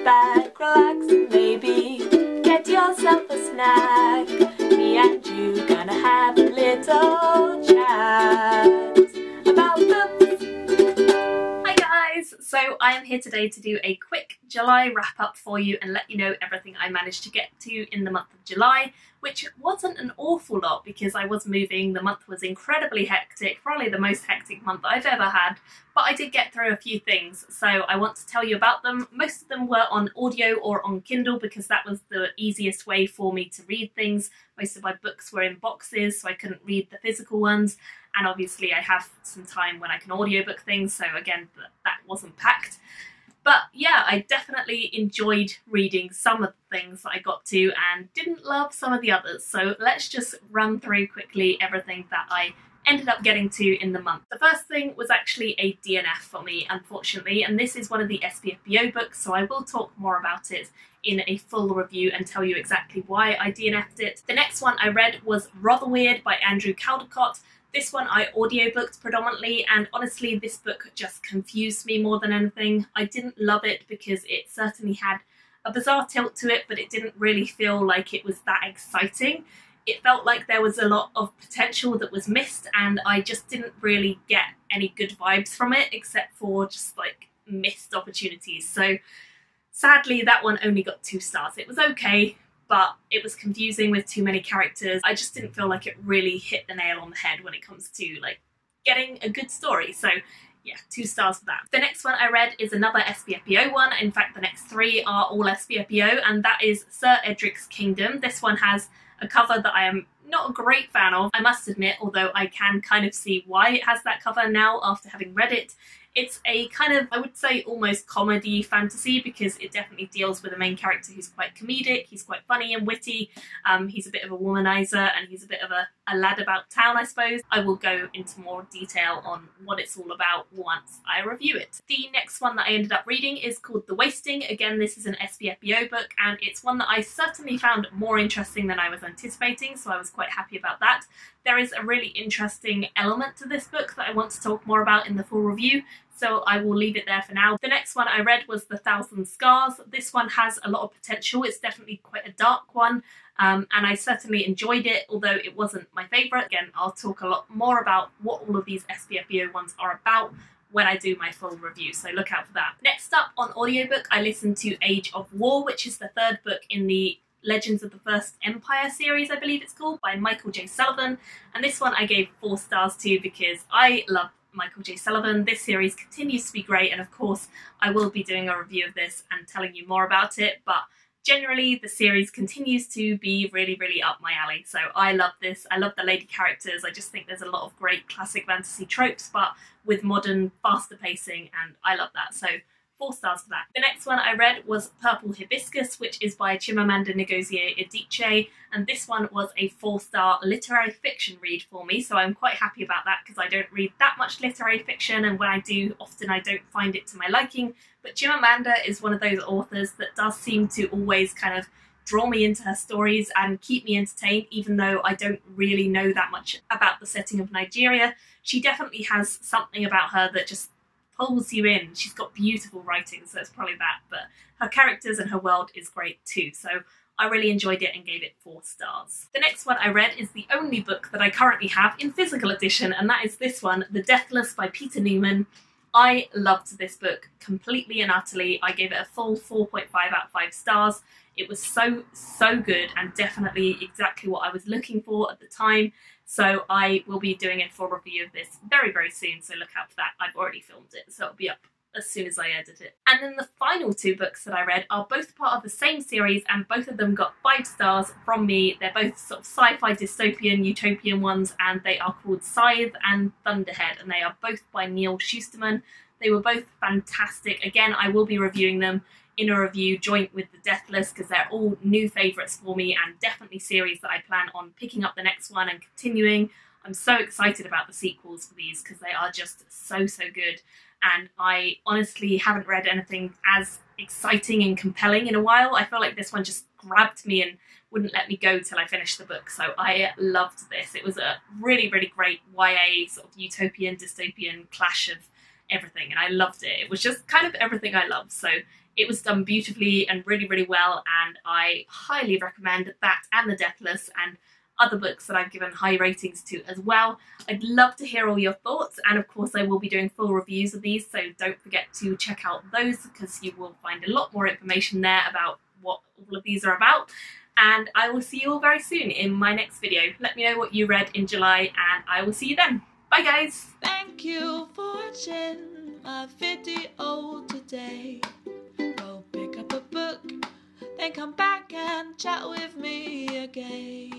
back, relax, and maybe get yourself a snack. Me and you gonna have a little chat about books. Hi guys! So I am here today to do a quick July wrap up for you and let you know everything I managed to get to in the month of July, which wasn't an awful lot because I was moving. The month was incredibly hectic, probably the most hectic month I've ever had, but I did get through a few things, so I want to tell you about them. Most of them were on audio or on Kindle because that was the easiest way for me to read things. Most of my books were in boxes, so I couldn't read the physical ones, and obviously I have some time when I can audiobook things, so again, that wasn't packed. But yeah, I definitely enjoyed reading some of the things that I got to and didn't love some of the others. So let's just run through quickly everything that I ended up getting to in the month. The first thing was actually a DNF for me, unfortunately, and this is one of the SPFBO books, so I will talk more about it in a full review and tell you exactly why I DNF'd it. The next one I read was Rather Weird by Andrew Caldecott. This one I audiobooked predominantly, and honestly this book just confused me more than anything. I didn't love it because it certainly had a bizarre tilt to it, but it didn't really feel like it was that exciting. It felt like there was a lot of potential that was missed, and I just didn't really get any good vibes from it except for just like missed opportunities. So sadly that one only got 2 stars. It was okay, but it was confusing with too many characters. I just didn't feel like it really hit the nail on the head when it comes to like getting a good story. So yeah, 2 stars for that. The next one I read is another SPFBO one. In fact, the next 3 are all SPFBO, and that is Sir Edric's Kingdom. This one has a cover that I am not a great fan of, I must admit, although I can kind of see why it has that cover now after having read it. It's a kind of, I would say, almost comedy fantasy because it definitely deals with a main character who's quite comedic, he's quite funny and witty, he's a bit of a womanizer, and he's a bit of a lad about town, I suppose. I will go into more detail on what it's all about once I review it. The next one that I ended up reading is called The Wasting. Again, this is an SPFBO book, and it's one that I certainly found more interesting than I was anticipating, so I was quite happy about that. There is a really interesting element to this book that I want to talk more about in the full review, so I will leave it there for now. The next one I read was The Thousand Scars. This one has a lot of potential. It's definitely quite a dark one, and I certainly enjoyed it, although it wasn't my favourite. Again, I'll talk a lot more about what all of these SPFBO ones are about when I do my full review, so look out for that. Next up on audiobook, I listened to Age of War, which is the 3rd book in the Legends of the First Empire series, I believe it's called, by Michael J. Sullivan, and this one I gave 4 stars to because I love Michael J. Sullivan. This series continues to be great, and of course I will be doing a review of this and telling you more about it, but generally the series continues to be really, really up my alley. So I love this. I love the lady characters. I just think there's a lot of great classic fantasy tropes, but with modern, faster pacing, and I love that. So 4 stars for that. The next one I read was Purple Hibiscus, which is by Chimamanda Ngozi Adichie, and this one was a 4-star literary fiction read for me, so I'm quite happy about that because I don't read that much literary fiction, and when I do, often I don't find it to my liking, but Chimamanda is one of those authors that does seem to always kind of draw me into her stories and keep me entertained, even though I don't really know that much about the setting of Nigeria. She definitely has something about her that just pulls you in. She's got beautiful writing, so it's probably that, but her characters and her world is great too, so I really enjoyed it and gave it 4 stars. The next one I read is the only book that I currently have in physical edition, and that is this one, The Deathless by Peter Newman. I loved this book completely and utterly. I gave it a full 4.5 out of 5 stars. It was so good, and definitely exactly what I was looking for at the time. So I will be doing a full review of this very, very soon, so look out for that. I've already filmed it, so it'll be up as soon as I edit it. And then the final 2 books that I read are both part of the same series, and both of them got 5 stars from me. They're both sort of sci-fi dystopian, utopian ones, and they are called Scythe and Thunderhead, and they are both by Neil Shusterman. They were both fantastic. Again, I will be reviewing them in a review joint with The Deathless because they're all new favourites for me, and definitely series that I plan on picking up the next one and continuing. I'm so excited about the sequels for these because they are just so good, and I honestly haven't read anything as exciting and compelling in a while. I feel like this one just grabbed me and wouldn't let me go till I finished the book, so I loved this. It was a really great YA sort of utopian dystopian clash of everything, and I loved it. It was just kind of everything I love, so It was done beautifully and really, really well, and I highly recommend that and The Deathless and other books that I've given high ratings to as well. I'd love to hear all your thoughts, and of course I will be doing full reviews of these, so don't forget to check out those because you will find a lot more information there about what all of these are about. And I will see you all very soon in my next video. Let me know what you read in July, and I will see you then. Bye guys! Thank you for watching my video today. Go pick up a book, then come back and chat with me again.